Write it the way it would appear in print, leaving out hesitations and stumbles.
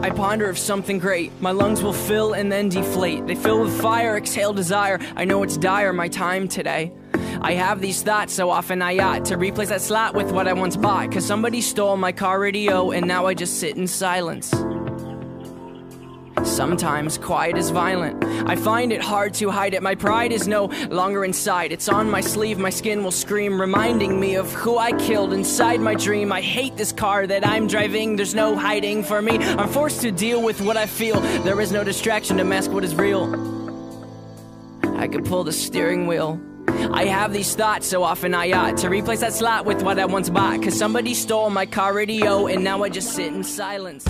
I ponder of something great. My lungs will fill and then deflate. They fill with fire, exhale desire. I know it's dire, my time today. I have these thoughts so often I ought to replace that slot with what I once bought. Cause somebody stole my car radio and now I just sit in silence. Sometimes quiet is violent. I find it hard to hide it. My pride is no longer inside. It's on my sleeve, my skin will scream, reminding me of who I killed inside my dream. I hate this car that I'm driving. There's no hiding for me. I'm forced to deal with what I feel. There is no distraction to mask what is real. I could pull the steering wheel. I have these thoughts so often I ought to replace that slot with what I once bought. Cause somebody stole my car radio and now I just sit in silence.